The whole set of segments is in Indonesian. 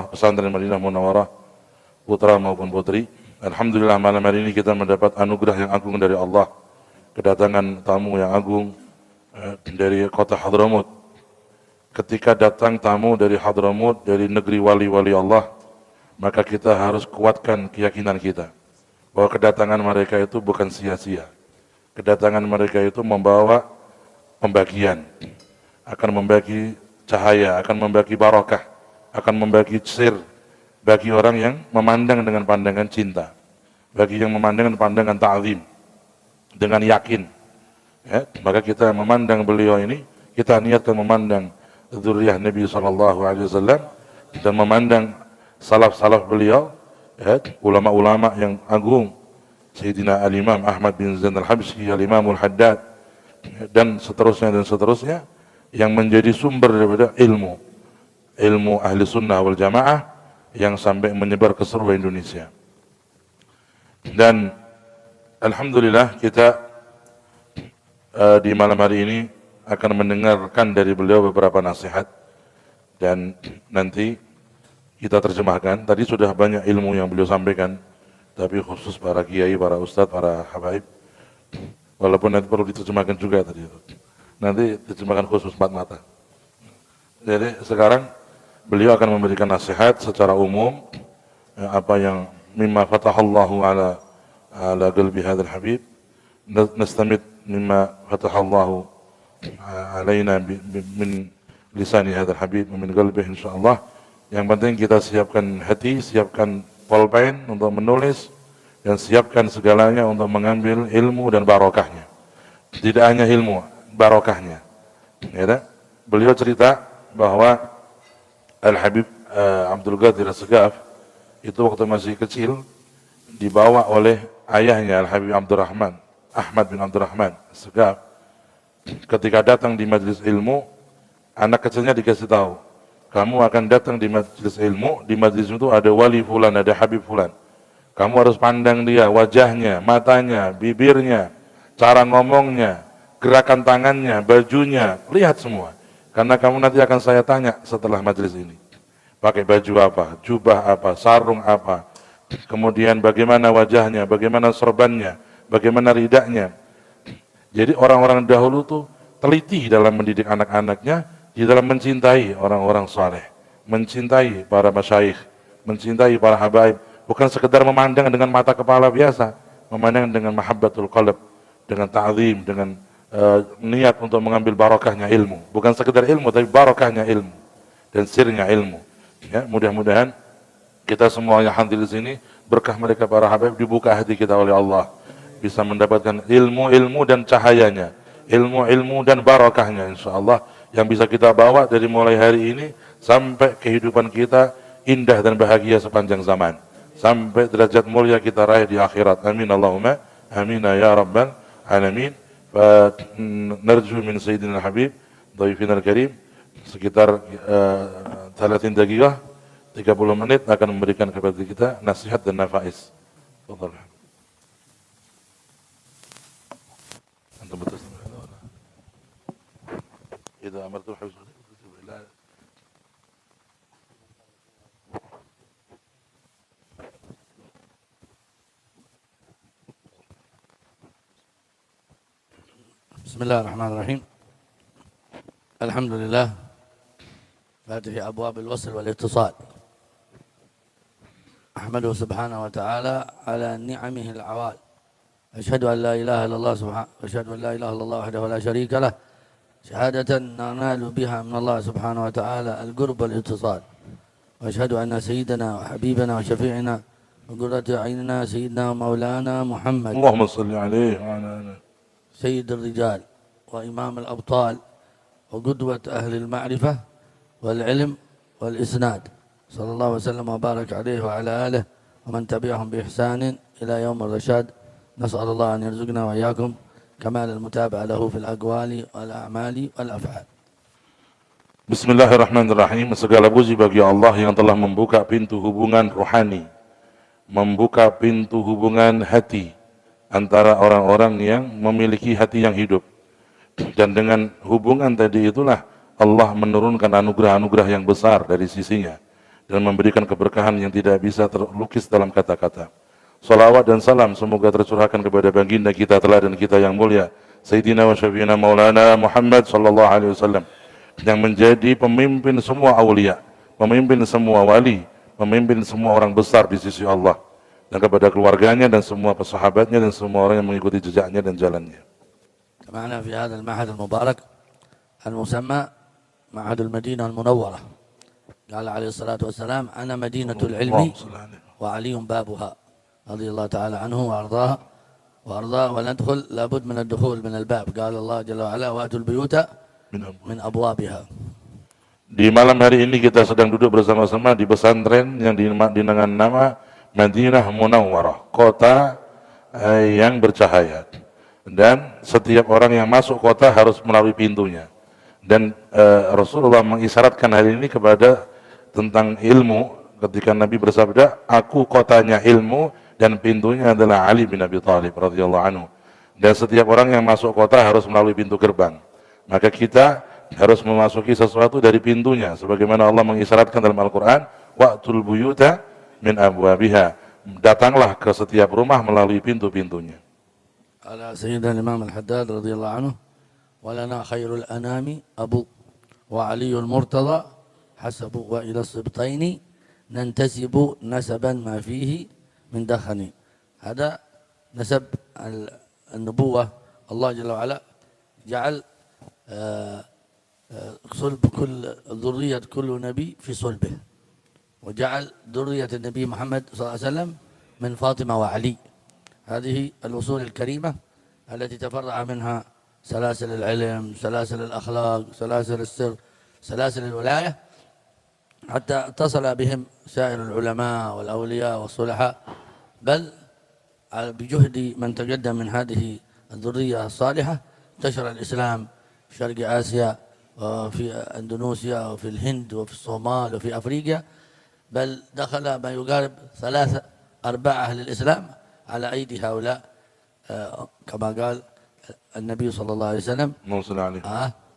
Pesantren Madinah Munawwarah, putra maupun putri. Alhamdulillah malam hari ini kita mendapat anugerah yang agung dari Allah. Kedatangan tamu yang agung dari kota Hadramut. Ketika datang tamu dari Hadramut, dari negeri wali-wali Allah, maka kita harus kuatkan keyakinan kita bahwa kedatangan mereka itu bukan sia-sia. Kedatangan mereka itu membawa pembagian, akan membagi cahaya, akan membagi barakah, akan membagi sir bagi orang yang memandang dengan pandangan cinta, bagi yang memandang dengan pandangan ta'zim, dengan yakin. Ya, maka kita memandang beliau ini, kita niatkan memandang dzurriyyah Nabi SAW dan memandang salaf-salaf beliau, ya, ulama-ulama yang agung, Sayyidina Al-Imam Ahmad bin Zain Al-Habsyi, Al-Imamul Haddad, dan seterusnya, yang menjadi sumber daripada ilmu ahli sunnah wal jamaah yang sampai menyebar ke seluruh Indonesia. Dan alhamdulillah kita di malam hari ini akan mendengarkan dari beliau beberapa nasihat dan nanti kita terjemahkan. Tadi sudah banyak ilmu yang beliau sampaikan, tapi khusus para kiai, para ustadz, para habaib, walaupun nanti perlu diterjemahkan juga tadi itu. Nanti terjemahkan khusus 4 mata. Jadi sekarang beliau akan memberikan nasihat secara umum, apa yang mimma fatahallahu ala qalbi hadzal habib, nastamid mimma fatahallahu alaina min lisani hadzal habib min qalbihi insyaallah. Yang penting kita siapkan hati, siapkan pulpen untuk menulis, dan siapkan segalanya untuk mengambil ilmu dan barokahnya. Tidak hanya ilmu, barokahnya. Ya, beliau cerita bahwa Al-Habib Abdul Qadir As-Segaf itu waktu masih kecil dibawa oleh ayahnya Al-Habib Abdurrahman, Ahmad bin Abdurrahman As-Segaf. Ketika datang di majelis ilmu, anak kecilnya dikasih tahu, kamu akan datang di majelis ilmu, di majelis itu ada wali fulan, ada habib fulan. Kamu harus pandang dia, wajahnya, matanya, bibirnya, cara ngomongnya, gerakan tangannya, bajunya, lihat semua. Karena kamu nanti akan saya tanya setelah majelis ini. Pakai baju apa, jubah apa, sarung apa, kemudian bagaimana wajahnya, bagaimana sorbannya, bagaimana ridaknya. Jadi orang-orang dahulu tuh teliti dalam mendidik anak-anaknya, di dalam mencintai orang-orang saleh, mencintai para masyayikh, mencintai para habaib, bukan sekedar memandang dengan mata kepala biasa, memandang dengan mahabbatul qalb, dengan ta'zim, dengan niat untuk mengambil barokahnya ilmu, bukan sekedar ilmu tapi barokahnya ilmu dan sirnya ilmu. Ya, mudah-mudahan kita semua yang hadir di sini, berkah mereka para habaib, dibuka hati kita oleh Allah, bisa mendapatkan ilmu-ilmu dan cahayanya, ilmu-ilmu dan barokahnya insyaallah, yang bisa kita bawa dari mulai hari ini sampai kehidupan kita indah dan bahagia sepanjang zaman, sampai derajat mulia kita raih di akhirat. Amin Allahumma amin ya rabbal alamin. Narju min Sayyidina Habib dhaifina al-karim sekitar 30 dakika, 30 menit akan memberikan kepada kita nasihat dan nafais. Tafadhal. Antum betul. إذا أمرت الحفظ بسم الله الرحمن الرحيم. الحمد لله فاتح أبواب الوصل والاتصال. أحمده سبحانه وتعالى على نعمه العوال. أشهد أن لا إله إلا الله سبحانه، أشهد أن لا إله إلا الله وحده لا شريك له، شهادة ننال بها من الله سبحانه وتعالى القرب والاتصال. وأشهد أن سيدنا وحبيبنا وشفيعنا وقرة عيننا سيدنا ومولانا محمد، اللهم صل عليه وعلى آله، سيد الرجال وإمام الأبطال وقدوة أهل المعرفة والعلم والإسناد، صلى الله وسلم وبارك عليه وعلى آله ومن تبعهم بإحسان إلى يوم الرشاد. نسأل الله أن يرزقنا وإياكم كمال المتابعة له في الأقوال والأعمال والأفعال. Bismillahirrahmanirrahim. Segala puji bagi Allah yang telah membuka pintu hubungan rohani, membuka pintu hubungan hati antara orang-orang yang memiliki hati yang hidup. Dan dengan hubungan tadi itulah Allah menurunkan anugerah-anugerah yang besar dari sisinya. dan memberikan keberkahan yang tidak bisa terlukis dalam kata-kata. Salawat dan salam semoga tercurahkan kepada baginda kita teladan kita yang mulia, Sayyidina wa Syafiina Maulana Muhammad sallallahu alaihi wasallam, yang menjadi pemimpin semua aulia, pemimpin semua wali, pemimpin semua orang besar di sisi Allah, dan kepada keluarganya dan semua sahabatnya dan semua orang yang mengikuti jejaknya dan jalannya. معنا في هذا المعهد المبارك المسمى معهد المدينة المنورة. قال عليه الصلاة والسلام: أنا مدينة العلم وعلي بابها، رضي الله تعالى عنه وأرضاه. وندخل لابد من الدخول من الباب. قال الله جل وعلا: وأتوا البيوت من أبوابها. Di malam hari ini kita sedang duduk bersama-sama di pesantren yang dengan nama Madinah Munawwarah, kota yang bercahaya. Dan setiap orang yang masuk kota harus melalui pintunya. Dan Rasulullah mengisyaratkan hari ini kepada tentang ilmu ketika Nabi bersabda, aku kotanya ilmu dan pintunya adalah Ali bin Abi Thalib radhiyallahu anhu. Dan setiap orang yang masuk kota harus melalui pintu gerbang. Maka kita harus memasuki sesuatu dari pintunya, sebagaimana Allah mengisyaratkan dalam Al-Quran, wa'tul buyuta min abwabiha, datanglah ke setiap rumah melalui pintu-pintunya. على سيدنا الإمام الحداد رضي الله عنه: ولنا خير الأنام أبو وعلي المرتضى حسب وإلى السبطين ننتسب نسبا ما فيه من دخن. هذا نسب النبوة. الله جل وعلا جعل صلب كل ذرية كل نبي في صلبه، وجعل ذرية النبي محمد صلى الله عليه وسلم من فاطمة وعلي. هذه الأصول الكريمة التي تفرع منها سلاسل العلم، سلاسل الأخلاق، سلاسل السر، سلاسل الولاية، حتى اتصل بهم سائر العلماء والأولياء والصلحاء. بل بجهد من تقدم من هذه الذرية الصالحة انتشر الإسلام في شرق آسيا وفي أندونيسيا وفي الهند وفي الصومال وفي أفريقيا، بل دخل ما يقارب 3/4 للإسلام على أيدي هؤلاء، كما قال النبي صلى الله عليه وسلم: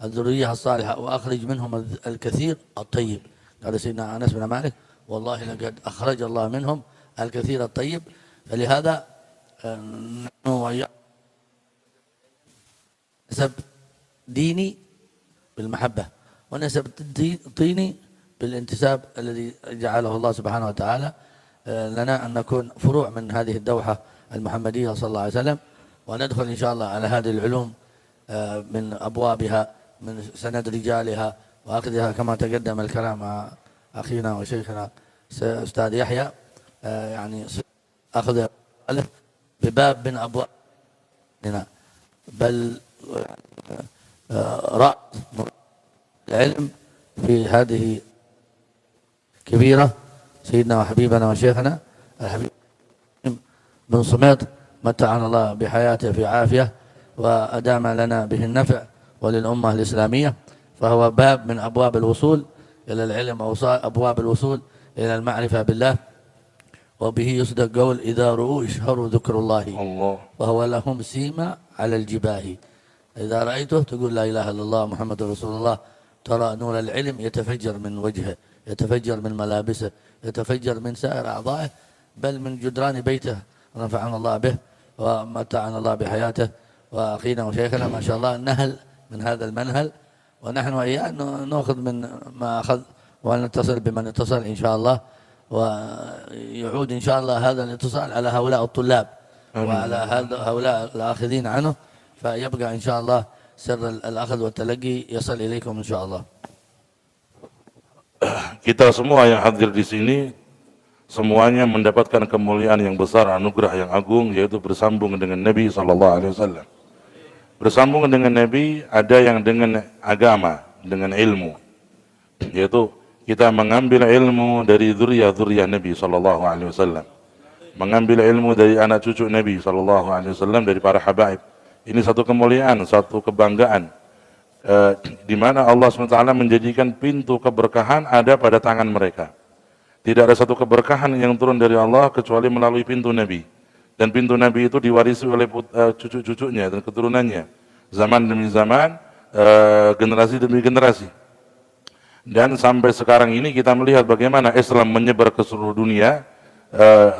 الذرية الصالحة وأخرج منهم الكثير الطيب. قال سيدنا أنس بن مالك: والله لقد أخرج الله منهم الكثير الطيب. فلهذا نسب ديني بالمحبة، ونسب ديني بالانتساب الذي جعله الله سبحانه وتعالى لنا أن نكون فروع من هذه الدوحة المحمدية صلى الله عليه وسلم، وندخل إن شاء الله على هذه العلوم من أبوابها، من سند رجالها وأخذها، كما تقدم الكلام مع أخينا وشيخنا أستاذ يحيى، يعني أخذ بباب من أبوابنا، بل رأس العلم في هذه كبيرة سيدنا وحبيبنا وشيخنا الحبيب بن صميط، متعنا الله بحياته في عافية وأدام لنا به النفع وللأمة الإسلامية. فهو باب من أبواب الوصول إلى العلم، أو أبواب الوصول إلى المعرفة بالله. وبه يصدق قول: إذا رؤوا اشهروا ذكر الله وهو لهم سيما على الجباه. إذا رأيته تقول لا إله إلا الله محمد رسول الله، ترى نور العلم يتفجر من وجهه، يتفجر من ملابسه، يتفجر من سائر أعضائه، بل من جدران بيته، رفعنا الله به ومتعنا الله بحياته. وأخينا وشيخنا ما شاء الله نهل من هذا المنهل، ونحن وإياه نأخذ من ما أخذ، ونتصل بمن اتصل إن شاء الله، ويعود إن شاء الله هذا الاتصال على هؤلاء الطلاب وعلى هؤلاء الآخذين عنه، فيبقى إن شاء الله سر الأخذ والتلقي يصل إليكم إن شاء الله. Kita semua yang hadir di sini semuanya mendapatkan kemuliaan yang besar, anugerah yang agung, yaitu bersambung dengan Nabi SAW. Bersambung dengan Nabi ada yang dengan agama, dengan ilmu, yaitu kita mengambil ilmu dari zuriyah Nabi SAW, mengambil ilmu dari anak cucu Nabi SAW, dari para habaib. Ini satu kemuliaan, satu kebanggaan, di mana Allah SWT menjadikan pintu keberkahan ada pada tangan mereka. Tidak ada satu keberkahan yang turun dari Allah kecuali melalui pintu Nabi. Dan pintu Nabi itu diwarisi oleh cucu-cucunya dan keturunannya, zaman demi zaman, generasi demi generasi. Dan sampai sekarang ini kita melihat bagaimana Islam menyebar ke seluruh dunia,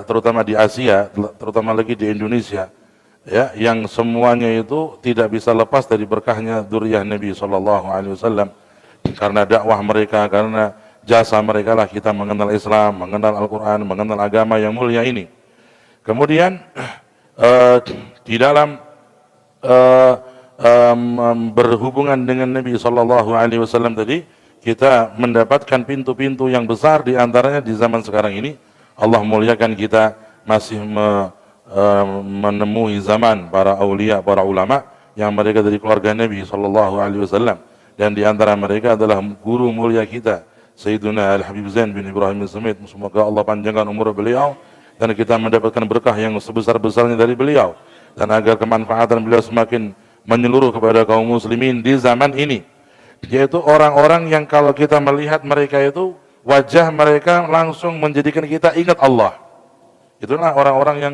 terutama di Asia, terutama lagi di Indonesia, ya, yang semuanya itu tidak bisa lepas dari berkahnya dzurriyyah Nabi Shallallahu Alaihi Wasallam. Karena dakwah mereka, karena jasa mereka lah kita mengenal Islam, mengenal Al-Quran, mengenal agama yang mulia ini. Kemudian di dalam berhubungan dengan Nabi Shallallahu Alaihi Wasallam tadi, kita mendapatkan pintu-pintu yang besar, di antaranya di zaman sekarang ini Allah muliakan kita masih menemui zaman para aulia, para ulama yang mereka dari keluarga Nabi Shallallahu Alaihi Wasallam, dan di antara mereka adalah guru mulia kita Sayyiduna Al-Habib Zain bin Ibrahim Al-Samit. Semoga Allah panjangkan umur beliau dan kita mendapatkan berkah yang sebesar-besarnya dari beliau, dan agar kemanfaatan beliau semakin menyeluruh kepada kaum muslimin di zaman ini, yaitu orang-orang yang kalau kita melihat mereka itu, wajah mereka langsung menjadikan kita ingat Allah. Itulah orang-orang yang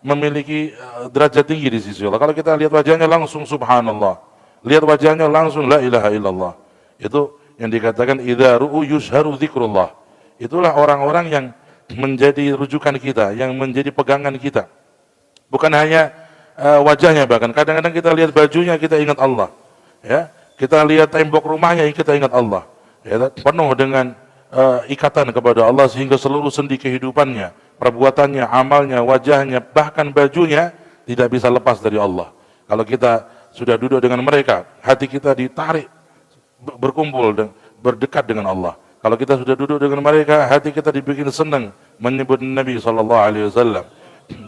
memiliki derajat tinggi di sisi Allah. Kalau kita lihat wajahnya langsung subhanallah, lihat wajahnya langsung la ilaha illallah. Itu yang dikatakan idza ru'u yusharu dzikrullah. Itulah orang-orang yang menjadi rujukan kita, yang menjadi pegangan kita. Bukan hanya wajahnya, bahkan kadang-kadang kita lihat bajunya kita ingat Allah, ya. Kita lihat tembok rumahnya kita ingat Allah, ya, penuh dengan ikatan kepada Allah, sehingga seluruh sendi kehidupannya, perbuatannya, amalnya, wajahnya, bahkan bajunya tidak bisa lepas dari Allah. Kalau kita sudah duduk dengan mereka, hati kita ditarik berkumpul dan berdekat dengan Allah. Kalau kita sudah duduk dengan mereka, hati kita dibikin senang menyebut Nabi Sallallahu Alaihi Wasallam,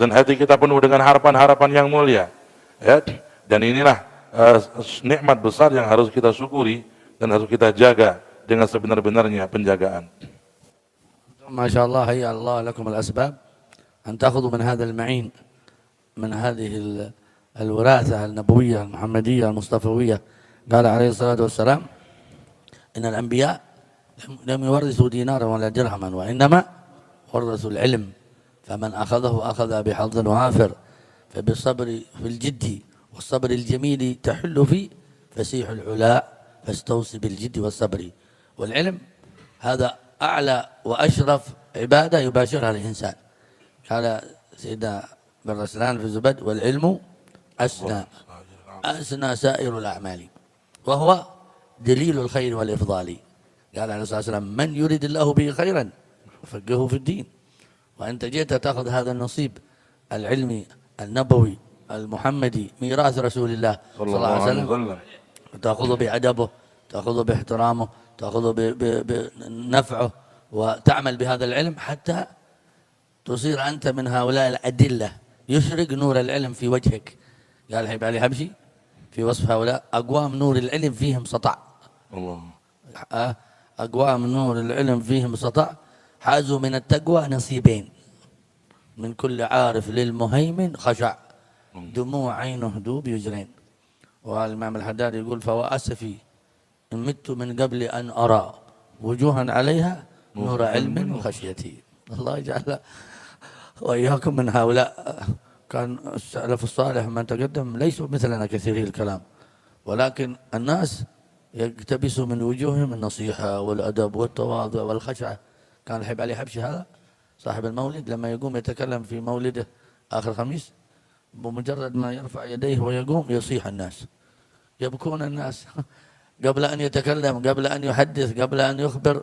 dan hati kita penuh dengan harapan-harapan yang mulia, ya. Dan inilah nikmat besar yang harus kita syukuri dan harus kita jaga dengan sebenar-benarnya penjagaan. ما شاء الله هيأ الله لكم الأسباب أن تأخذوا من هذا المعين، من هذه الوراثة النبوية المحمدية المصطفوية. قال عليه الصلاة والسلام إن الأنبياء لم يورثوا دينارا ولا درهما، وإنما ورثوا العلم، فمن أخذه أخذ بحظ وافر، فبالصبر في الجد والصبر الجميل تحل فيه فسيح العلاء، فاستوصي بالجد والصبر. والعلم هذا أعلى وأشرف عبادة يباشرها الإنسان. قال سيدنا بن رسلان في الزبد والعلم أسنى سائر الأعمال وهو دليل الخير والإفضال. قال عليه الصلاة والسلام من يريد الله به خيرا يفقهه في الدين. وأنت جئت تأخذ هذا النصيب العلمي النبوي المحمدي، ميراث رسول الله صلى الله عليه وسلم، تأخذه بأدبه، تأخذه باحترامه، تأخذه بنفعه، وتعمل بهذا العلم حتى تصير أنت من هؤلاء الأدلة، يشرق نور العلم في وجهك. قال الحبيب علي حبشي في وصف هؤلاء أقوام نور العلم فيهم سطع. الله. أقوام نور العلم فيهم سطع حازوا من التقوى نصيبين، من كل عارف للمهيمن خشع، دموع عينه دوب يجرين. والإمام الحداد يقول فوأسفي إن مت من قبل أن أرى وجوها عليها نور علم وخشيتي. الله يجعل وإياكم من هؤلاء. كان السلف الصالح من تقدم ليسوا مثلنا كثيري الكلام، ولكن الناس يقتبسوا من وجوههم النصيحة والأدب والتواضع والخشعة. كان الحبيب علي حبشي هذا صاحب المولد لما يقوم يتكلم في مولده آخر خميس، بمجرد ما يرفع يديه ويقوم يصيح الناس، يبكون الناس قبل أن يتكلم، قبل أن يحدث، قبل أن يخبر،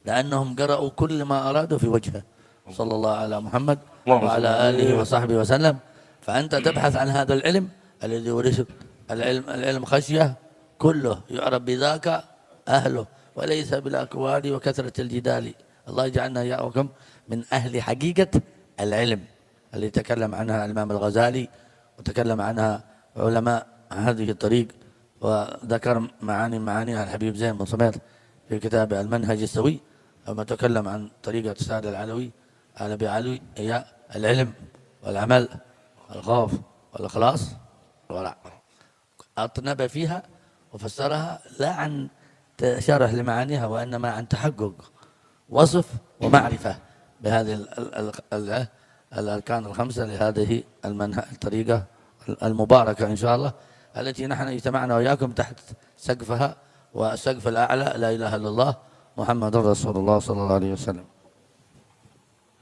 لأنهم قرأوا كل ما أرادوا في وجهه صلى الله على محمد وعلى آله وصحبه وسلم. فأنت تبحث عن هذا العلم الذي ورثت، العلم خشية كله يعرف بذاك أهله، وليس بالأكواد وكثرة الجدال. الله يجعلنا إياكم من أهل حقيقة العلم اللي تكلم عنها الإمام الغزالي وتكلم عنها علماء هذه الطريق، وذكر معانيها الحبيب زين بن صمير في كتابه المنهج السوي، لما تكلم عن طريقة السادة العلوي على بعلوي هي العلم والعمل والخوف والإخلاص والورع. أطنب فيها وفسرها لا عن شرح لمعانيها، وإنما عن تحقق وصف ومعرفة بهذه الأركان الخمسة لهذه الطريقة المباركة إن شاء الله، التي نحن اجتمعنا وإياكم تحت سقفها والسقف الأعلى لا إله إلا الله محمد رسول الله صلى الله عليه وسلم.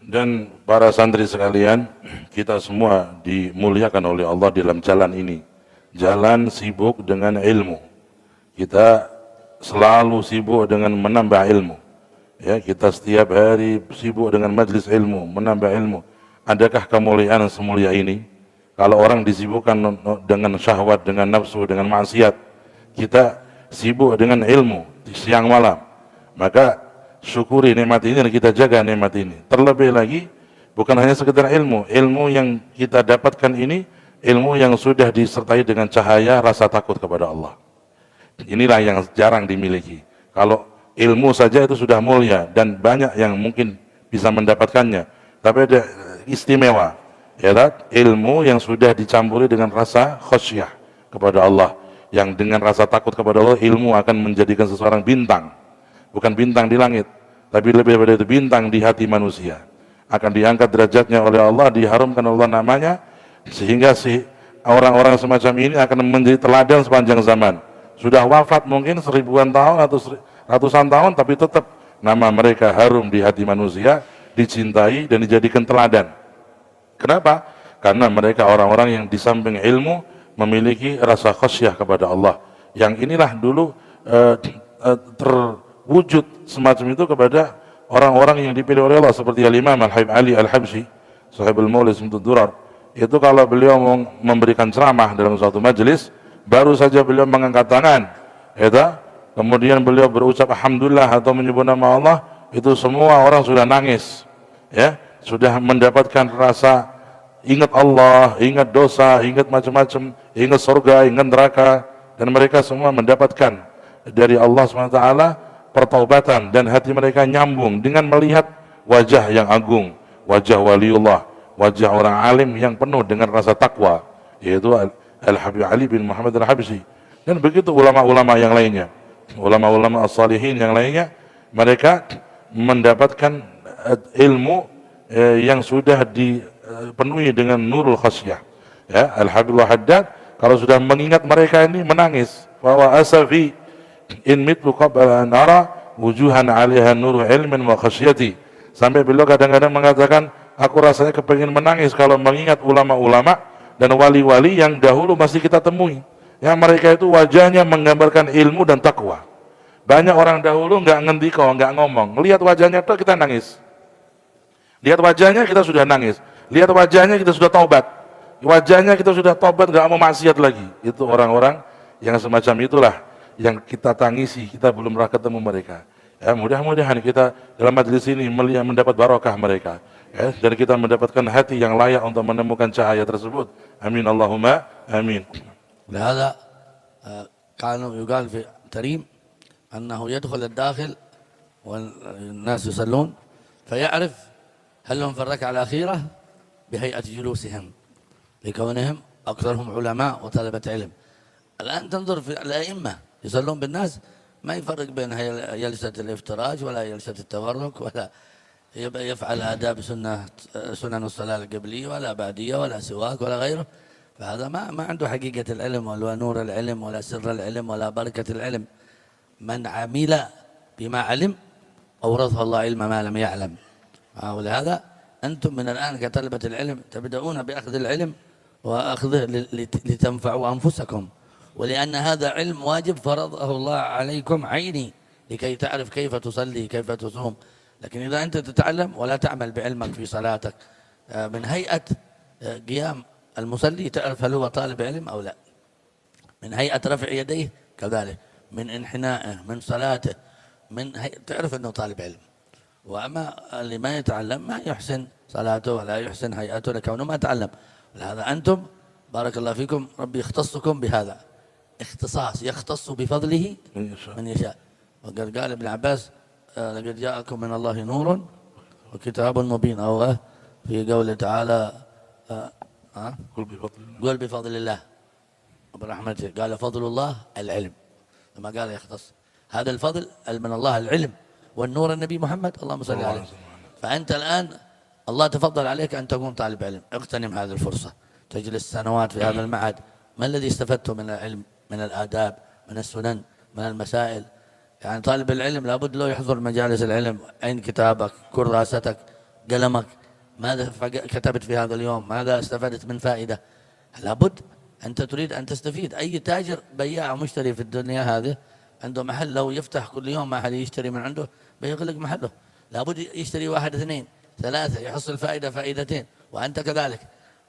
Dan para santri sekalian, kita semua dimuliakan oleh Allah dalam jalan ini. Jalan sibuk dengan ilmu. Kita selalu sibuk dengan menambah ilmu. Ya, kita setiap hari sibuk dengan majlis ilmu, menambah ilmu. Adakah kemuliaan semulia ini? Kalau orang disibukkan dengan syahwat, dengan nafsu, dengan maksiat, kita sibuk dengan ilmu di siang malam. Maka syukuri nikmat ini dan kita jaga nikmat ini. Terlebih lagi, bukan hanya sekedar ilmu. Ilmu yang kita dapatkan ini, ilmu yang sudah disertai dengan cahaya rasa takut kepada Allah. Inilah yang jarang dimiliki. Kalau ilmu saja itu sudah mulia dan banyak yang mungkin bisa mendapatkannya. Tapi ada istimewa, ya, ilmu yang sudah dicampuri dengan rasa khasyah kepada Allah. Yang dengan rasa takut kepada Allah, ilmu akan menjadikan seseorang bintang. Bukan bintang di langit, tapi lebih daripada itu bintang di hati manusia. Akan diangkat derajatnya oleh Allah, diharumkan Allah namanya, sehingga si orang-orang semacam ini akan menjadi teladan sepanjang zaman. Sudah wafat mungkin seribuan tahun atau ratusan tahun, tapi tetap nama mereka harum di hati manusia, dicintai dan dijadikan teladan. Kenapa? Karena mereka orang-orang yang di samping ilmu memiliki rasa khasyah kepada Allah. Yang inilah dulu terwujud semacam itu kepada orang-orang yang dipilih oleh Allah, seperti Al-Imam Al-Habib Ali Al-Habsyi, Sahibul Maulid Simtud Durar. Itu kalau beliau memberikan ceramah dalam suatu majelis, baru saja beliau mengangkat tangan, kemudian beliau berucap alhamdulillah atau menyebut nama Allah, itu semua orang sudah nangis, ya, sudah mendapatkan rasa ingat Allah, ingat dosa, ingat macam-macam, ingat surga, ingat neraka, dan mereka semua mendapatkan dari Allah SWT pertaubatan, dan hati mereka nyambung dengan melihat wajah yang agung, wajah waliullah, wajah orang alim yang penuh dengan rasa takwa, yaitu Al-Habib Ali bin Muhammad Al-Habsyi. Dan begitu ulama-ulama yang lainnya, ulama-ulama as-salihin yang lainnya, mereka mendapatkan ilmu yang sudah dipenuhi dengan nurul khasyah. Ya, Al-Habib Al-Haddad kalau sudah mengingat mereka ini menangis, wa asafi in mitlu qabla an ara wujuhan 'alaiha nuru ilmin wa khasyati. Sampai beliau kadang-kadang mengatakan, aku rasanya kepingin menangis kalau mengingat ulama-ulama dan wali-wali yang dahulu masih kita temui. Yang mereka itu wajahnya menggambarkan ilmu dan takwa. Banyak orang dahulu nggak ngendiko, nggak ngomong. Lihat wajahnya tuh kita nangis. Lihat wajahnya kita sudah nangis. Lihat wajahnya kita sudah taubat. Wajahnya kita sudah taubat, nggak mau maksiat lagi. Itu orang-orang yang semacam itulah yang kita tangisi, kita belum pernah ketemu mereka. Ya, mudah-mudahan kita dalam majelis ini mendapat barokah mereka, ya, dan kita mendapatkan hati yang layak untuk menemukan cahaya tersebut. Amin Allahumma amin. لهذا كانوا يقال في تريم أنه يدخل الداخل والناس يصلون فيعرف هل هم في الركعة الأخيرة بهيئة جلوسهم لكونهم أكثرهم علماء وطلبة علم. الآن تنظر في الأئمة يصلون بالناس ما يفرق بين جلسة الافتراج ولا جلسة التورك ولا يفعل آداب سنن الصلاة القبلية ولا بعدية ولا سواك ولا غيره. فهذا ما عنده حقيقة العلم ولا نور العلم ولا سر العلم ولا بركة العلم. من عمل بما علم أورثه الله علم ما لم يعلم. ولهذا أنتم من الآن كطلبة العلم تبدأون بأخذ العلم وأخذه لتنفعوا أنفسكم، ولأن هذا علم واجب فرضه الله عليكم عيني لكي تعرف كيف تصلي كيف تصوم. لكن إذا أنت تتعلم ولا تعمل بعلمك في صلاتك، من هيئة قيام المصلي تعرف هل هو طالب علم أو لا، من هيئة رفع يديه كذلك، من انحنائه، من صلاته، تعرف أنه طالب علم. وأما اللي ما يتعلم ما يحسن صلاته ولا يحسن هيئته لكونه ما تعلم. لهذا أنتم بارك الله فيكم ربي يختصكم بهذا اختصاص يختص بفضله من يشاء. وقد قال ابن عباس لقد جاءكم من الله نور وكتاب مبين، أو في قوله تعالى قل بفضل الله وبرحمته، قال فضل الله العلم، لما قال يختص هذا الفضل من الله العلم، والنور النبي محمد اللهم صل عليه. فأنت الآن الله تفضل عليك أن تكون طالب علم، اغتنم هذه الفرصة، تجلس سنوات في هذا المعهد. ما الذي استفدته من العلم، من الآداب، من السنن، من المسائل. يعني طالب العلم لابد له يحضر مجالس العلم. أين كتابك، كراستك، قلمك، ماذا كتبت في هذا اليوم، ماذا استفدت من فائدة. لابد أنت تريد أن تستفيد. أي تاجر بياع ومشتري في الدنيا هذه عنده محل، لو يفتح كل يوم ما أحد يشتري من عنده بيغلق محله. لابد يشتري واحد اثنين ثلاثة يحصل فائدة فائدتين، وأنت كذلك.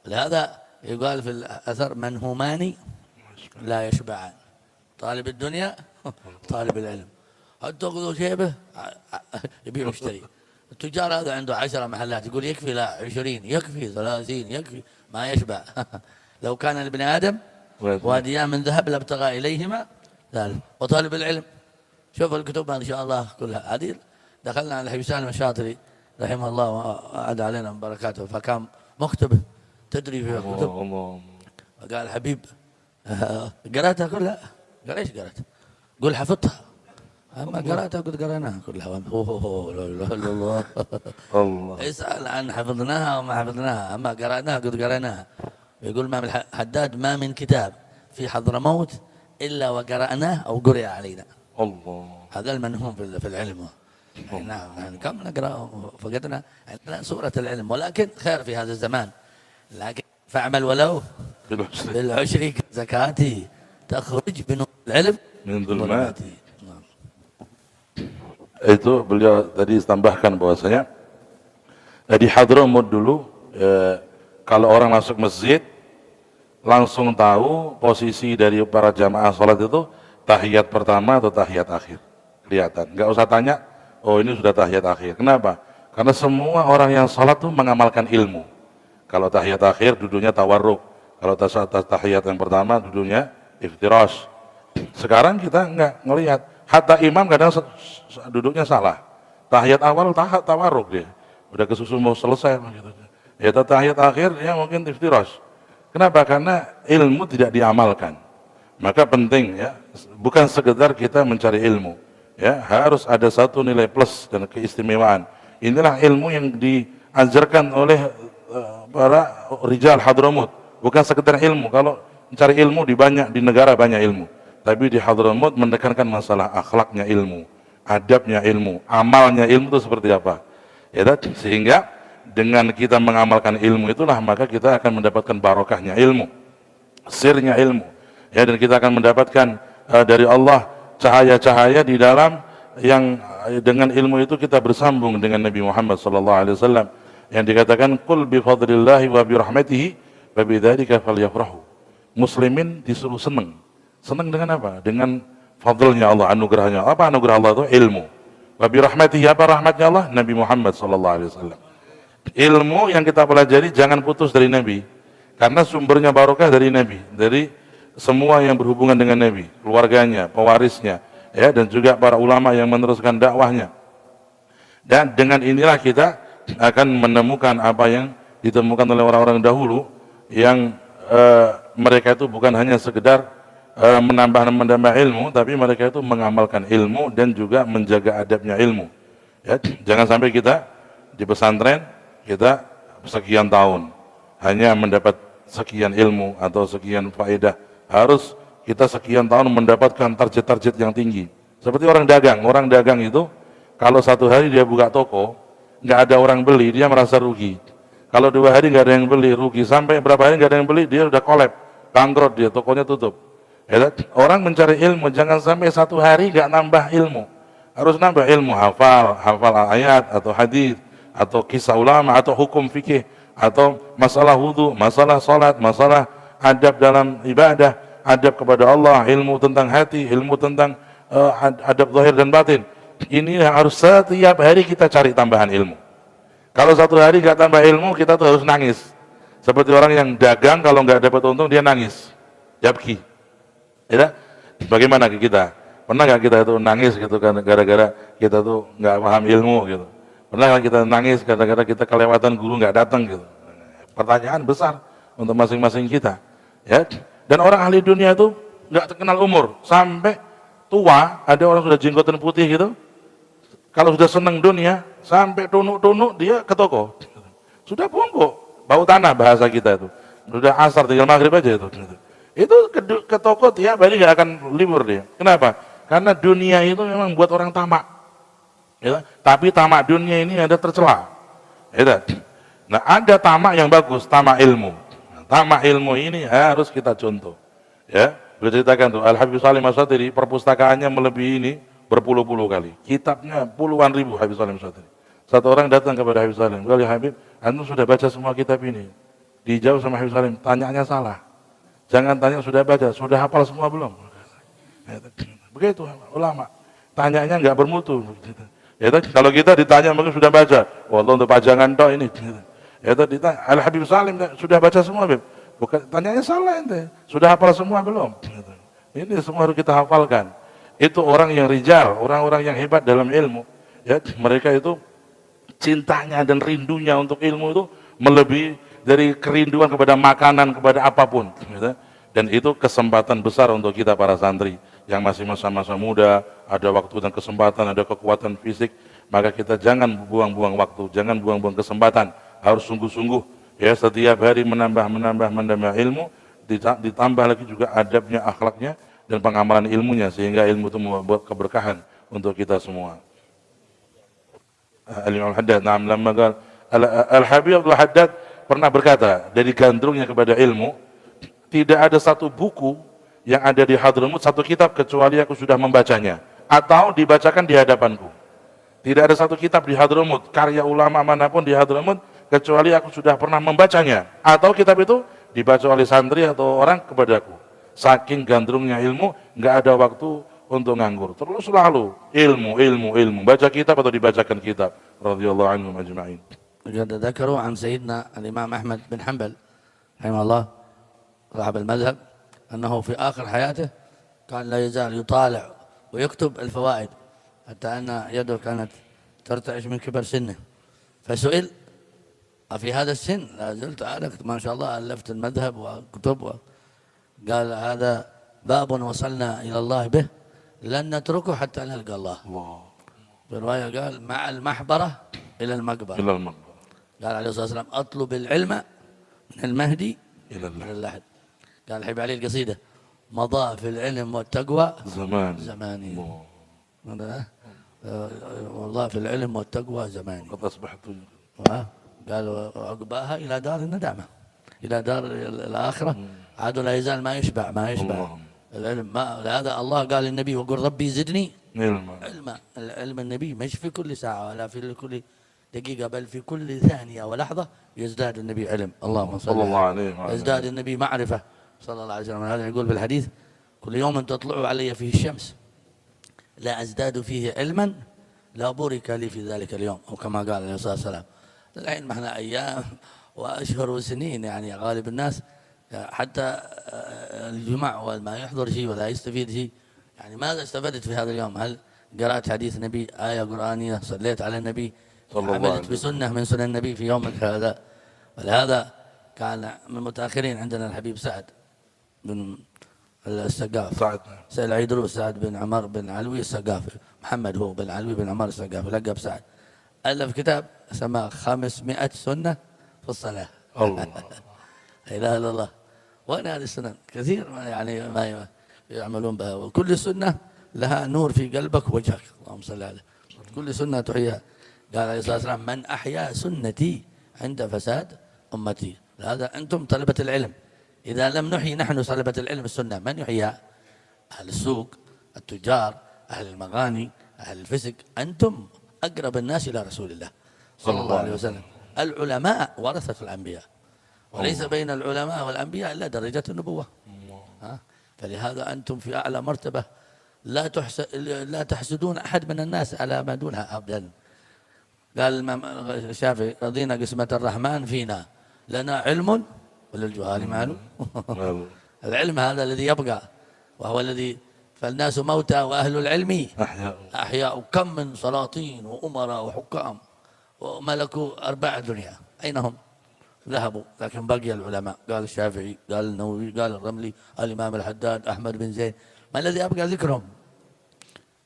لهذا يقال في الأثر: منهومان لا يشبعان، طالب الدنيا طالب العلم. تأخذ جيبه يبيع ويشتري. التجار هذا عنده 10 محلات يقول يكفي، لا 20 يكفي 30 يكفي، ما يشبع. لو كان لابن آدم واديان من ذهب لابتغى إليهما ذلك. وطالب العلم شوف الكتب إن شاء الله كلها هذه. دخلنا على الحبيب سالم الشاطري رحمه الله وأعد علينا من بركاته، فكان مكتب تدري في الكتب. فقال حبيب قرأتها كلها؟ قال ايش قرأت؟ قل حفظتها. أما قرأتها قد قرأناها كلها. لا إله إلا الله. الله اسأل عن حفظناها وما حفظناها، أما قرأناها قد قرأناها. يقول إمام الحداد: ما من كتاب في حضرموت إلا وقرأناه أو قرئ علينا. الله، هذا المنهوم في العلم. نعم، يعني كم نقرأ فقدنا عندنا سورة العلم، ولكن خير في هذا الزمان. لكن فاعمل ولو بالعشر زكاتي تخرج بنور العلم min dhulmati. Itu beliau tadi tambahkan bahwasanya di Hadramut dulu kalau orang masuk masjid langsung tahu posisi dari para jamaah sholat itu tahiyat pertama atau tahiyat akhir, kelihatan. Nggak usah tanya, oh ini sudah tahiyat akhir. Kenapa? Karena semua orang yang sholat tuh mengamalkan ilmu. Kalau tahiyat akhir duduknya tawarruk, kalau tahiyat yang pertama duduknya iftirash. Sekarang kita nggak ngelihat, hatta imam kadang duduknya salah. Tahiyat awal tawarruk dia, udah kesusu mau selesai gitu. Ya tahiyat akhir ya mungkin iftirash. Kenapa? Karena ilmu tidak diamalkan. Maka penting ya, bukan sekedar kita mencari ilmu, ya harus ada satu nilai plus dan keistimewaan. Inilah ilmu yang diajarkan oleh para rijal Hadramut. Bukan sekedar ilmu. Kalau mencari ilmu di negara banyak ilmu. Tapi di Hadramut menekankan masalah akhlaknya ilmu, adabnya ilmu, amalnya ilmu itu seperti apa. Ya, sehingga dengan kita mengamalkan ilmu itulah maka kita akan mendapatkan barokahnya ilmu, sirnya ilmu. Ya, dan kita akan mendapatkan dari Allah cahaya-cahaya di dalam yang dengan ilmu itu kita bersambung dengan Nabi Muhammad SAW yang dikatakan qul bi fadlillahi wa bi rahmatihi wa bidzalika falyafrahu. Muslimin disuruh senang. Senang dengan apa? Dengan fadlnya Allah, anugerahnya. Apa anugerah Allah itu? Ilmu. Wa bi rahmatihi, apa rahmatnya Allah? Nabi Muhammad SAW. Ilmu yang kita pelajari jangan putus dari Nabi, karena sumbernya barokah dari Nabi, dari semua yang berhubungan dengan Nabi, keluarganya, pewarisnya, ya, dan juga para ulama yang meneruskan dakwahnya. Dan dengan inilah kita akan menemukan apa yang ditemukan oleh orang-orang dahulu yang mereka itu bukan hanya sekedar menambah ilmu, tapi mereka itu mengamalkan ilmu dan juga menjaga adabnya ilmu. Ya, jangan sampai kita di pesantren kita sekian tahun hanya mendapat sekian ilmu atau sekian faedah. Harus kita sekian tahun mendapatkan target-target yang tinggi. Seperti orang dagang itu kalau satu hari dia buka toko, nggak ada orang beli, dia merasa rugi. Kalau 2 hari nggak ada yang beli, rugi. Sampai berapa hari nggak ada yang beli, dia udah collab, bangkrut dia, tokonya tutup. Ya, orang mencari ilmu jangan sampai 1 hari nggak nambah ilmu. Harus nambah ilmu, hafal ayat atau hadis atau kisah ulama atau hukum fikih atau masalah wudu, masalah salat, masalah adab dalam ibadah, adab kepada Allah, ilmu tentang hati, ilmu tentang adab zahir dan batin. Ini harus setiap hari kita cari tambahan ilmu. Kalau 1 hari nggak tambah ilmu, kita tuh harus nangis. Seperti orang yang dagang, kalau nggak dapat untung dia nangis, yabki. Ya, bagaimana kita? Pernah nggak kita itu nangis gitu kan gara-gara kita tuh nggak paham ilmu gitu? Pernah nggak kita nangis gara-gara kita kelewatan guru nggak datang gitu? Pertanyaan besar untuk masing-masing kita. Ya, dan orang ahli dunia itu nggak terkenal umur, sampai tua. Ada orang sudah jenggotan putih gitu, kalau sudah senang dunia sampai tunuk-tunuk dia ke toko, sudah bungkuk, bau tanah bahasa kita itu, sudah asar tinggal maghrib aja itu ke toko tiap hari nggak akan libur dia. Kenapa? Karena dunia itu memang buat orang tamak. Ya, tapi tamak dunia ini ada tercela. Ya, nah, ada tamak yang bagus, tamak ilmu. Nah, tamak ilmu ini harus kita contoh. Ya, beliau ceritakan tuh Al-Habib Salim Asy-Syatiri perpustakaannya melebihi ini berpuluh-puluh kali. Kitabnya puluhan ribu Habib Salim Asy-Syatiri. Satu orang datang kepada Habib Salim, "Ya Habib, antum sudah baca semua kitab ini?" Dijawab sama Habib Salim, "Tanyaannya salah. Jangan tanya sudah baca, sudah hafal semua belum?" Begitu ulama. Tanyanya enggak bermutu. Ya, kalau kita ditanya mungkin sudah baca, wallah untuk pajangan tok ini. Ya, ditanya Al Habib Salim sudah baca semua, Habib. Bukan, tanyanya salah ente. Sudah hafal semua belum? Ini semua harus kita hafalkan. Itu orang yang rijal, orang-orang yang hebat dalam ilmu. Ya, mereka itu cintanya dan rindunya untuk ilmu itu melebihi dari kerinduan kepada makanan, kepada apapun. Dan itu kesempatan besar untuk kita para santri yang masih masa-masa muda, ada waktu dan kesempatan, ada kekuatan fisik, maka kita jangan buang-buang waktu, jangan buang-buang kesempatan, harus sungguh-sungguh ya setiap hari menambah ilmu, ditambah lagi juga adabnya, akhlaknya dan pengamalan ilmunya sehingga ilmu itu membuat keberkahan untuk kita semua. Al-Imam Al-Haddad, Al-Habib Abdul Haddad pernah berkata, dari gandrungnya kepada ilmu, tidak ada satu buku yang ada di Hadramut, satu kitab kecuali aku sudah membacanya atau dibacakan di hadapanku. Tidak ada satu kitab di Hadramut, karya ulama manapun di Hadramut, kecuali aku sudah pernah membacanya atau kitab itu dibaca oleh santri atau orang kepadaku. Saking gandrungnya ilmu, nggak ada waktu untuk nganggur. Terus selalu ilmu, baca kitab atau dibacakan kitab. Radhiyallahu anhum ajma'in. قد ذكروا عن سيدنا الإمام أحمد بن حنبل رحمه الله صاحب المذهب أنه في آخر حياته كان لا يزال يطالع ويكتب الفوائد حتى أن يده كانت ترتعش من كبر سنه، فسئل في هذا السن لا زلت أعرف ما شاء الله ألفت المذهب وكتب قال هذا باب وصلنا إلى الله به لن نتركه حتى نلقى الله. برواية قال مع المحبرة إلى المقبرة. قال عليه الصلاة والسلام أطلب العلم من المهدي إلى اللحد. قال الحبيب علي القصيدة مضى في العلم والتقوى زماني. والله في العلم والتقوى زماني. قد أصبحت. قال وعقباها إلى دار الندامة، إلى دار الآخرة عاد لا يزال ما يشبع العلم. لهذا الله قال للنبي وقل ربي زدني علما. العلم النبي مش في كل ساعة ولا في كل دقيقة، بل في كل ثانية ولحظة يزداد النبي علم. اللهم صل الله عليه وسلم. يزداد النبي معرفة صلى الله عليه وسلم. هذا يقول في الحديث كل يوم تطلع علي فيه الشمس لا أزداد فيه علما لا بورك لي في ذلك اليوم، أو كما قال عليه الصلاة والسلام. العلم احنا أيام وأشهر وسنين، يعني غالب الناس حتى الجمع وما يحضر شيء ولا يستفيد شيء. يعني ماذا استفدت في هذا اليوم؟ هل قرأت حديث نبي، آية قرآنية، صليت على النبي، عملت بسنة من سنن النبي في يومك هذا؟ ولهذا كان من المتأخرين عندنا الحبيب سعد بن السقاف، سعد عيدروس، سعد بن عمر بن علوي السقافي، محمد هو بن علوي بن عمر السقافي، لقب سعد. ألف كتاب سماه 500 سنة في الصلاة. الله لا إله إلا الله. وين هذه السنن؟ كثير يعني ما يعملون بها، وكل سنة لها نور في قلبك ووجهك. اللهم صل عليه. كل سنة تحييها. قال عليه الصلاة والسلام من أحيا سنتي عند فساد أمتي. هذا أنتم طلبة العلم، إذا لم نحيي نحن طلبة العلم السنة من يحييها؟ أهل السوق، التجار، أهل المغاني، أهل الفسق. أنتم أقرب الناس إلى رسول الله صلى الله عليه وسلم. العلماء ورثة الأنبياء، وليس بين العلماء والأنبياء إلا درجة النبوة. فلهذا أنتم في أعلى مرتبة، لا تحسدون أحد من الناس على ما دونها أبدا. قال الإمام الشافعي رضينا قسمة الرحمن فينا، لنا علم وللجهال مال. العلم هذا الذي يبقى، وهو الذي فالناس موتى وأهل العلم أحياء. كم من سلاطين وأمراء وحكام وملكوا أرباع الدنيا، أين هم؟ ذهبوا، لكن بقي العلماء. قال الشافعي، قال النووي، قال الرملي، الإمام الحداد، أحمد بن زيد. ما الذي أبقى ذكرهم؟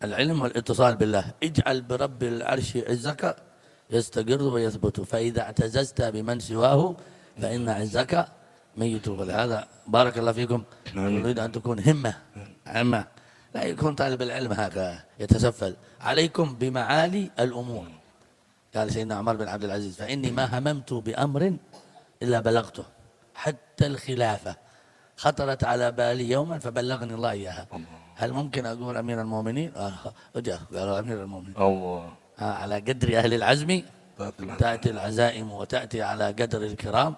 العلم والاتصال بالله. اجعل برب العرش عزك يستقر ويثبت، فإذا اعتززت بمن سواه فإن عزك ميت. ولهذا بارك الله فيكم، نريد أن تكون همة لا يكون طالب العلم هكذا يتسفل. عليكم بمعالي الأمور. قال سيدنا عمر بن عبد العزيز: فإني ما هممت بأمر إلا بلغته، حتى الخلافة خطرت على بالي يوما فبلغني الله إياها. هل ممكن أقول أمير المؤمنين؟ قالوا أمير المؤمنين. الله. على قدر أهل العزم تأتي العزائم وتأتي على قدر الكرام.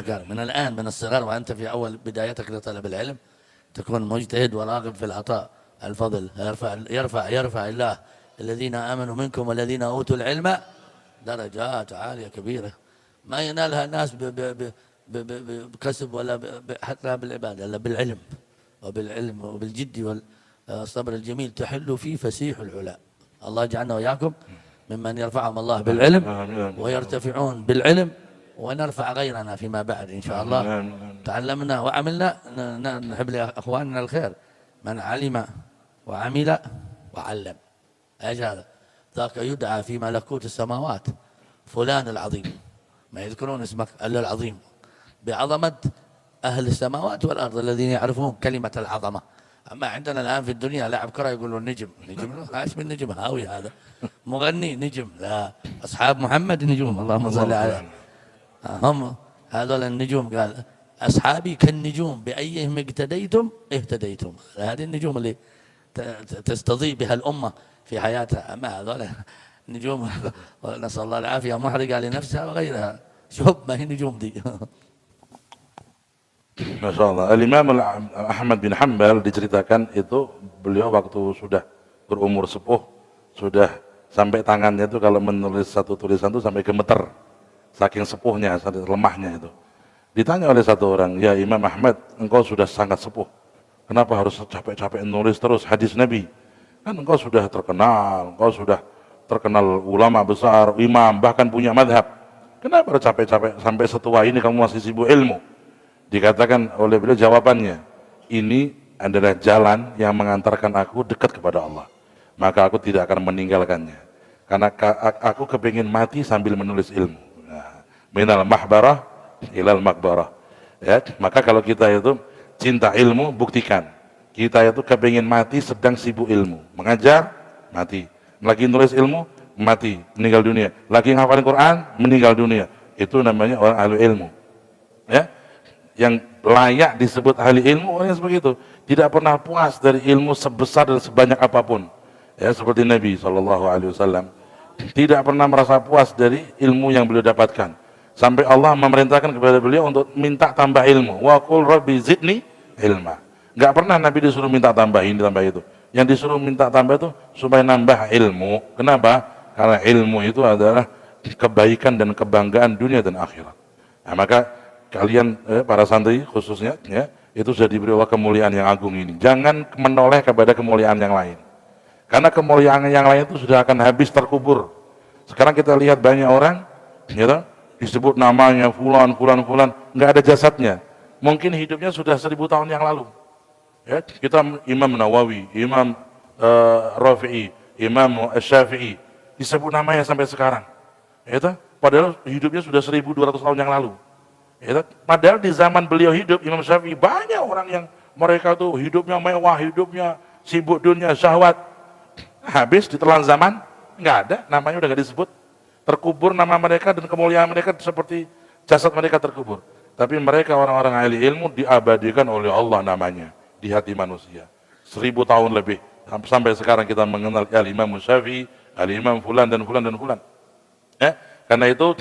قال من الآن من الصغر وأنت في أول بدايتك لطلب العلم تكون مجتهد وراغب في العطاء. الفضل يرفع الله الذين آمنوا منكم والذين أوتوا العلم درجات عالية كبيرة ما ينالها الناس بكسب ولا حتى بالعبادة، إلا بالعلم وبالجد والصبر الجميل تحل فيه فسيح العلا. الله يجعلنا وإياكم ممن يرفعهم الله بالعلم ويرتفعون بالعلم ونرفع غيرنا فيما بعد إن شاء الله. تعلمنا وعملنا. نحب لأخواننا الخير من علم وعمل وعلم. ايش هذا؟ ذاك يدعى في ملكوت السماوات فلان العظيم، ما يذكرون اسمك الا العظيم، بعظمه اهل السماوات والارض الذين يعرفون كلمه العظمه. اما عندنا الان في الدنيا لاعب كره يقولون نجم. ايش من نجم؟ هاوي هذا. مغني نجم. لا، اصحاب محمد نجوم. اللهم صل عليه. هم هذول النجوم. قال اصحابي كالنجوم بايهم اقتديتم اهتديتم. هذه النجوم اللي تستضيء بها الأمة في حياتها. أما هذول نجوم نسأل الله العافية محرقة لنفسها وغيرها. شوف ما هي نجوم دي. Masya Allah. Al-Imam Ahmad bin Hanbal diceritakan itu beliau waktu sudah berumur sepuh, sudah sampai tangannya itu kalau menulis satu tulisan itu sampai gemeter, saking sepuhnya, saking lemahnya itu. Ditanya oleh satu orang, ya Imam Ahmad, engkau sudah sangat sepuh, kenapa harus capek-capek nulis terus hadis Nabi? Kan engkau sudah terkenal ulama besar, imam, bahkan punya madhab. Kenapa harus capek-capek sampai setua ini kamu masih sibuk ilmu? Dikatakan oleh beliau jawabannya, ini adalah jalan yang mengantarkan aku dekat kepada Allah. Maka aku tidak akan meninggalkannya. Karena aku kepingin mati sambil menulis ilmu. Minal mahbarah ilal makbarah. Ya, maka kalau kita itu cinta ilmu, buktikan. Kita itu kepingin mati sedang sibuk ilmu. Mengajar, mati. Lagi nulis ilmu, mati, meninggal dunia. Lagi ngafalin Quran, meninggal dunia. Itu namanya orang ahli ilmu. Ya, yang layak disebut ahli ilmu orang yang seperti itu. Tidak pernah puas dari ilmu sebesar dan sebanyak apapun. Ya, seperti Nabi SAW. Tidak pernah merasa puas dari ilmu yang beliau dapatkan. Sampai Allah memerintahkan kepada beliau untuk minta tambah ilmu. Wa qul rabbi zidni ilma. Enggak pernah Nabi disuruh minta tambah ini, tambah itu. Yang disuruh minta tambah itu supaya nambah ilmu. Kenapa? Karena ilmu itu adalah kebaikan dan kebanggaan dunia dan akhirat. Nah, maka kalian para santri khususnya ya, itu sudah diberi Allah kemuliaan yang agung ini. Jangan menoleh kepada kemuliaan yang lain. Karena kemuliaan yang lain itu sudah akan habis terkubur. Sekarang kita lihat banyak orang gitu, disebut namanya fulan, enggak ada jasadnya. Mungkin hidupnya sudah 1000 tahun yang lalu. Ya, kita Imam Nawawi, Imam Rafi'i, Imam Syafi'i, disebut namanya sampai sekarang. Ya, padahal hidupnya sudah 1200 tahun yang lalu. Ya, padahal di zaman beliau hidup, Imam Syafi'i, banyak orang yang mereka tuh hidupnya mewah, hidupnya sibuk dunia, syahwat. Habis ditelan zaman, nggak ada, namanya udah nggak disebut. Terkubur nama mereka dan kemuliaan mereka seperti jasad mereka terkubur. Tapi mereka orang-orang ahli ilmu diabadikan oleh Allah namanya di hati manusia. 1000 tahun lebih. Sampai sekarang kita mengenal Al-Imam Syafi'i, Al-Imam Fulan dan Fulan dan Fulan. Ya, karena itu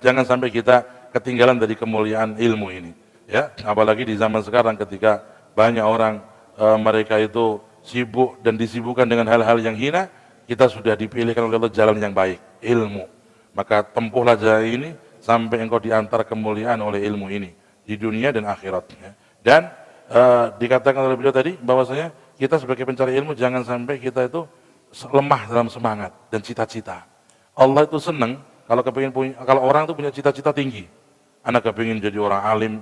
jangan sampai kita ketinggalan dari kemuliaan ilmu ini. Ya, apalagi di zaman sekarang ketika banyak orang mereka itu sibuk dan disibukkan dengan hal-hal yang hina, kita sudah dipilihkan oleh Allah jalan yang baik, ilmu. Maka tempuhlah jalan ini sampai engkau diantar kemuliaan oleh ilmu ini di dunia dan akhirat. Ya. Dan dikatakan oleh beliau tadi bahwasanya kita sebagai pencari ilmu jangan sampai kita itu lemah dalam semangat dan cita-cita. Allah itu senang kalau orang itu punya cita-cita tinggi. Anak kepingin jadi orang alim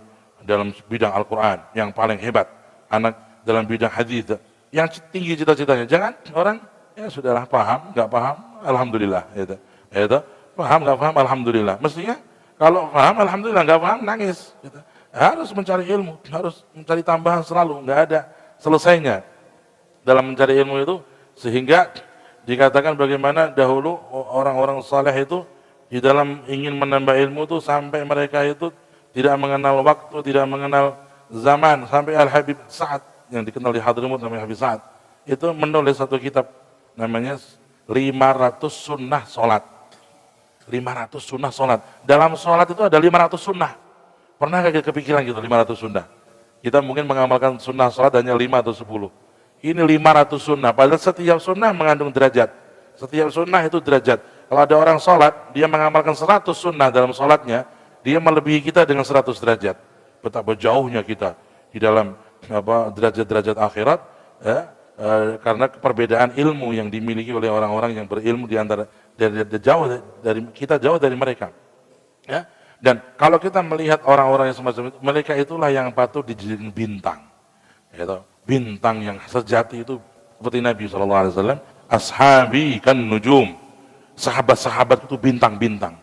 dalam bidang Al-Quran yang paling hebat. Anak dalam bidang hadis yang tinggi cita-citanya. Jangan orang ya sudahlah paham, nggak paham, alhamdulillah. Gitu. Paham, nggak paham, alhamdulillah. Mestinya kalau paham, alhamdulillah, nggak paham, nangis. Gitu. Harus mencari ilmu, harus mencari tambahan selalu, nggak ada selesainya. dalam mencari ilmu itu, sehingga dikatakan bagaimana dahulu orang-orang saleh itu di dalam ingin menambah ilmu itu sampai mereka itu tidak mengenal waktu, tidak mengenal zaman, sampai Al-Habib Sa'ad yang dikenal di Hadramut namanya Habib Sa'ad itu menulis satu kitab namanya 500 sunnah sholat. 500 sunnah sholat. Dalam sholat itu ada 500 sunnah. Pernah gak kepikiran gitu 500 sunnah? Kita mungkin mengamalkan sunnah sholat hanya 5 atau 10. Ini 500 sunnah, padahal setiap sunnah mengandung derajat. Setiap sunnah itu derajat. Kalau ada orang sholat, dia mengamalkan 100 sunnah dalam sholatnya, dia melebihi kita dengan 100 derajat. Betapa jauhnya kita di dalam derajat-derajat akhirat, ya, karena perbedaan ilmu yang dimiliki oleh orang-orang yang berilmu di antara jauh dari mereka. Ya. Dan kalau kita melihat orang-orang yang semacam itu, mereka itulah yang patut dijadikan bintang. Gitu. Bintang yang sejati itu seperti Nabi SAW, ashabi kan nujum, sahabat-sahabat itu bintang-bintang.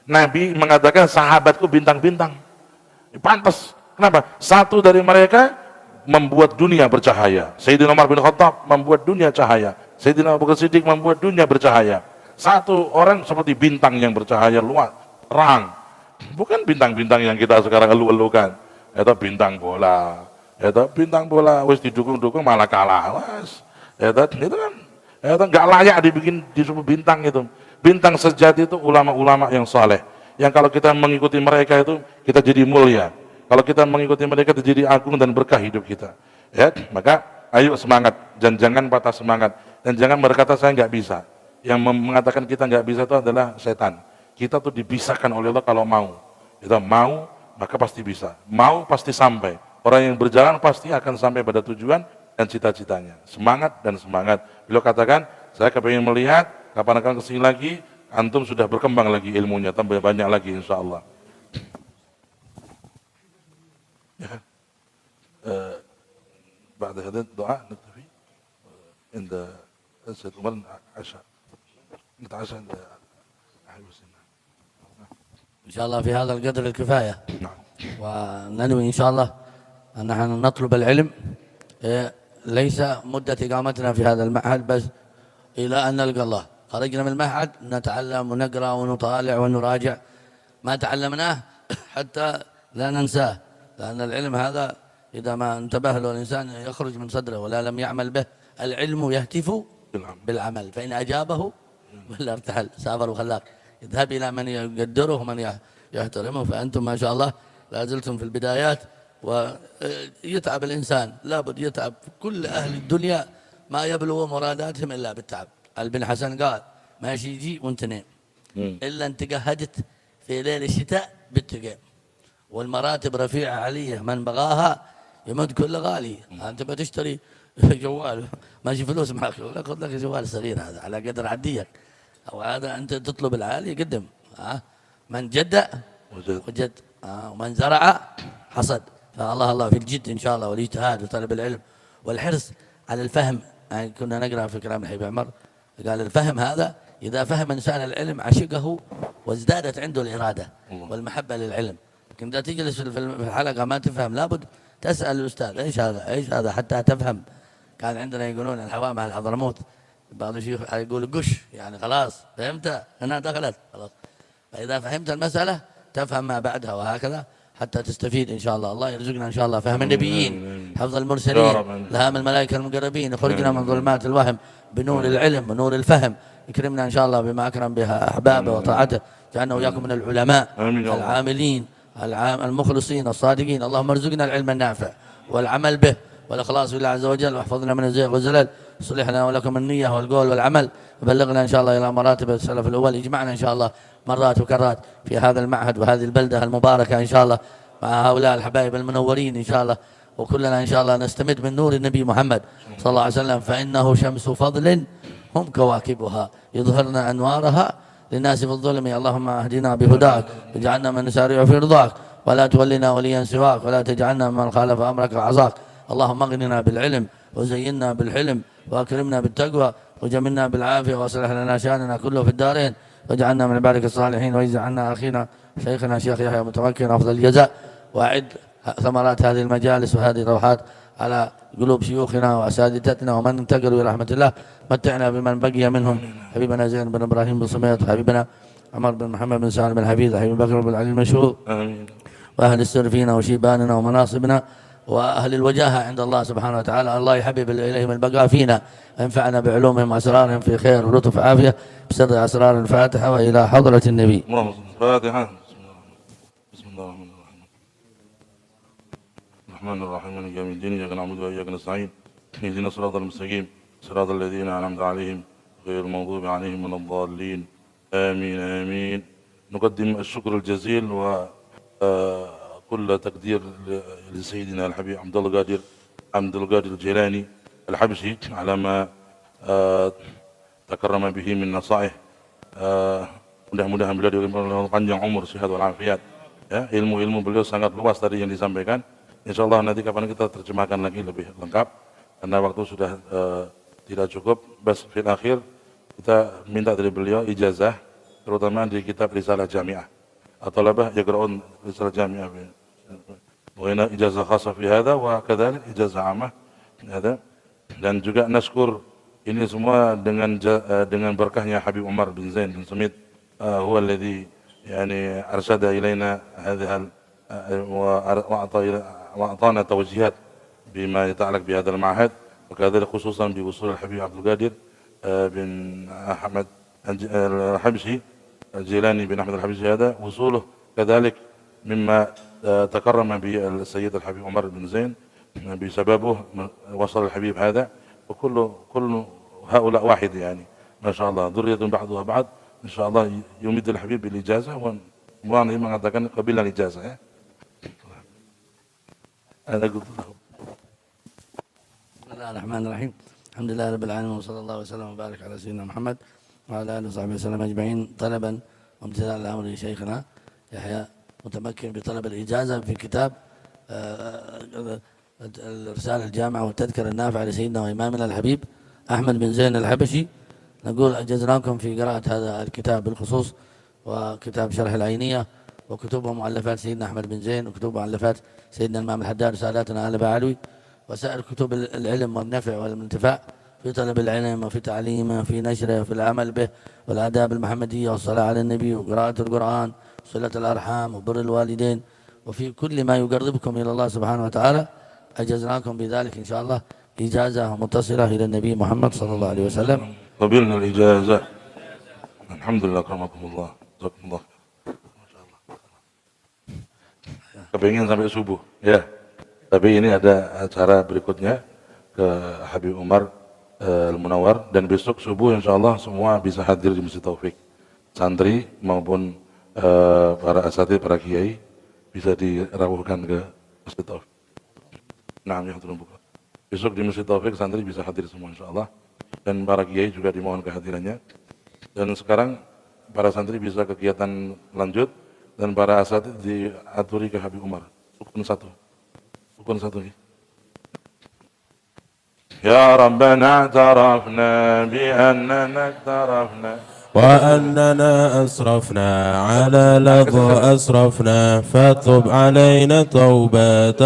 Nabi mengatakan sahabatku bintang-bintang. Pantas. Kenapa? Satu dari mereka membuat dunia bercahaya. Sayyidina Umar bin Khattab membuat dunia cahaya. Sayyidina Abu Bakar Siddiq membuat dunia bercahaya. Satu orang seperti bintang yang bercahaya luas, terang. Bukan bintang-bintang yang kita sekarang elu-elukan. Itu bintang bola. Itu bintang bola, wis didukung-dukung malah kalah. Itu kan nggak layak disebut bintang itu. Bintang sejati itu ulama-ulama yang saleh. Yang kalau kita mengikuti mereka itu kita jadi mulia. Kalau kita mengikuti mereka itu jadi agung dan berkah hidup kita. Ya, maka ayo semangat dan jangan patah semangat dan jangan berkata saya nggak bisa. Yang mengatakan kita nggak bisa itu adalah setan. Kita tuh dipisahkan oleh Allah kalau mau. Kita mau maka pasti bisa. Mau pasti sampai. Orang yang berjalan pasti akan sampai pada tujuan dan cita-citanya. Semangat dan semangat. Beliau katakan, saya kepingin melihat kapan akan kesini lagi, antum sudah berkembang lagi ilmunya, tambah banyak lagi insya Allah. Ya. بعد هذا الدعاء نكتفي عند سيد عمر عشاء نتعشى عند أحب السنة. إن شاء الله في هذا القدر الكفاية. نعم. وننوي إن شاء الله أن نحن نطلب العلم ليس مدة إقامتنا في هذا المعهد بس إلى أن نلقى الله. خرجنا من المعهد نتعلم ونقرأ ونطالع ونراجع ما تعلمناه حتى لا ننساه، لأن العلم هذا إذا ما انتبه له الإنسان يخرج من صدره ولا لم يعمل به. العلم يهتف بالعمل، فإن أجابه ولا ارتحل سافر وخلاك. اذهب إلى من يقدره ومن يحترمه. فأنتم ما شاء الله لا زلتم في البدايات، ويتعب الإنسان، لابد يتعب. كل أهل الدنيا ما يبلغ مراداتهم إلا بالتعب. البن حسن قال ماشي يجي وانت نام، إلا انت قهدت في ليل الشتاء بالتقيم. والمراتب رفيعة علية، من بغاها يمد كل غالي. أنت بتشتري جوال ماشي فلوس معك، خذ لك جوال صغير هذا على قدر عديك، أو هذا أنت تطلب العالي قدم. من جد وجد، ومن زرع حصد. فالله في الجد إن شاء الله والاجتهاد وطلب العلم والحرص على الفهم. يعني كنا نقرأ في كلام الحبيب عمر قال الفهم هذا إذا فهم إنسان العلم عشقه وازدادت عنده الإرادة والمحبة للعلم. لكن إذا تجلس في الحلقة ما تفهم لابد تسأل الأستاذ إيش هذا حتى تفهم. كان عندنا يقولون الحوامة على الحضرموت، بعض الشيوخ يقول قش، يعني خلاص فهمت هنا دخلت خلاص. فإذا فهمت المسألة تفهم ما بعدها، وهكذا حتى تستفيد إن شاء الله. الله يرزقنا إن شاء الله فهم النبيين، حفظ المرسلين، لهام الملائكة المقربين، يخرجنا من ظلمات الوهم بنور العلم ونور الفهم. يكرمنا إن شاء الله بما أكرم بها أحبابه وطاعته، جعلنا وإياكم من العلماء العاملين المخلصين الصادقين. اللهم ارزقنا العلم النافع والعمل به والإخلاص بالله عز وجل، واحفظنا من الزيغ والزلل. صلح لنا ولكم النية والقول والعمل، وبلغنا إن شاء الله إلى مراتب السلف الأول. اجمعنا إن شاء الله مرات وكرات في هذا المعهد وهذه البلدة المباركة إن شاء الله مع هؤلاء الحبايب المنورين إن شاء الله، وكلنا إن شاء الله نستمد من نور النبي محمد صلى الله عليه وسلم، فإنه شمس فضل هم كواكبها يظهرن أنوارها للناس في الظلم. اللهم اهدنا بهداك واجعلنا من نسارع في رضاك، ولا تولنا وليا سواك، ولا تجعلنا من خالف أمرك وعصاك. اللهم اغننا بالعلم وزينا بالحلم وأكرمنا بالتقوى وجملنا بالعافية، واصلح لنا شأننا كله في الدارين، واجعلنا من عبادك الصالحين، واجعل عنا أخينا شيخنا شيخ يحيى متمكن أفضل الجزاء. وأعد ثمرات هذه المجالس وهذه الروحات على قلوب شيوخنا وأساتذتنا ومن انتقلوا إلى رحمة الله. متعنا بمن بقي منهم، حبيبنا زين بن إبراهيم بن سميط، حبيبنا عمر بن محمد بن سالم بن حفيظ، حبيب بكر بن علي المشهور، آمين. وأهل السر فينا وشيباننا ومناصبنا وأهل الوجاهة عند الله سبحانه وتعالى. الله يحبب إليهم البقاء فينا، وينفعنا بعلومهم وأسرارهم في خير ولطف عافية بسر أسرار الفاتحة وإلى حضرة النبي. الفاتحة. بسم الله الرحمن الرحيم. الرحمن الرحيم مالك يوم الدين، إياك نعبد وإياك نستعين، اهدنا الصراط المستقيم صراط الذين أنعمت عليهم غير المغضوب عليهم ولا الضالين. آمين آمين. نقدم الشكر الجزيل وكل تقدير لسيدنا الحبيب عبد القادر الجيلاني الحبشي على ما تكرم به من نصائح. Mudah-mudahan beliau diberi panjang umur, sehat walafiat. Ya, ilmu beliau sangat luas tadi yang disampaikan. Insyaallah nanti kapan kita terjemahkan lagi lebih lengkap karena waktu sudah tidak cukup. Bas fil akhir kita minta dari beliau ijazah terutama di kitab Risalah Jami'ah. At-talabah yaqra'un Risalah Jami'ah. Wa hina ijazah khassah fi hadha wa kadzalik ijazah 'ammah. Hada. Dan juga nashkur ini semua dengan berkahnya Habib Umar bin Zain bin Sumit. هو الذي يعني أرشد إلينا هذه وأعطانا توجيهات بما يتعلق بهذا المعهد، وكذلك خصوصا بوصول الحبيب عبد القادر بن أحمد الحبشي الجيلاني بن أحمد الحبشي، هذا وصوله كذلك مما تكرم به السيد الحبيب عمر بن زين، بسببه وصل الحبيب هذا. وكل هؤلاء واحد يعني ما شاء الله، ذرية بعضها بعض. Insyaallah yumidul habib bil ijazah, wa ini mengatakan qabilan ijazah ya. Ada gitu. Bismillahirrahmanirrahim. Alhamdulillah rabbil alamin wa sallallahu alaihi wasallam wa barik ala sayyidina Muhammad wa ala alihi wa sahbihi wasallam ajma'in. Talaban wa imtithal al-amr li shaykhina Yahya mutamakkin bi talab al-ijazah fi kitab الرسالة الجامعة والتذكرة النافعة لسيدنا وإمامنا الحبيب أحمد بن زين الحبشي. نقول أجزناكم في قراءة هذا الكتاب بالخصوص، وكتاب شرح العينية، وكتب ومؤلفات سيدنا أحمد بن زين، وكتب ومؤلفات سيدنا الإمام الحداد وساداتنا آل بعلوي، وسائر كتب العلم والنفع والانتفاع في طلب العلم وفي تعليمه وفي نشره وفي العمل به، والآداب المحمدية والصلاة على النبي وقراءة القرآن وصلة الأرحام وبر الوالدين، وفي كل ما يقربكم إلى الله سبحانه وتعالى. أجزناكم بذلك إن شاء الله إجازة متصلة إلى النبي محمد صلى الله عليه وسلم. قبلنا الإجازة. الحمد لله karamakumullah. Jazakumullah. Masyaallah. Kepengen sampai subuh ya. Tapi ini ada acara berikutnya ke Habib Umar Al-Munawwar, dan besok subuh insyaallah semua bisa hadir di Masjid Taufik. Santri maupun para asatidz, para kiai bisa dirawuhkan ke Masjid Taufik. Nah, ya buka. Besok di Masjid Taufik santri bisa hadir semua insyaallah, dan para kiai juga dimohon kehadirannya. Dan sekarang para santri bisa kegiatan lanjut dan para asatidz diaturi ke Habib Umar. Rukun satu ya. Ya Rabbana tarafna bi annana tarafna وأننا أسرفنا على لظى أسرفنا، فتب علينا توبة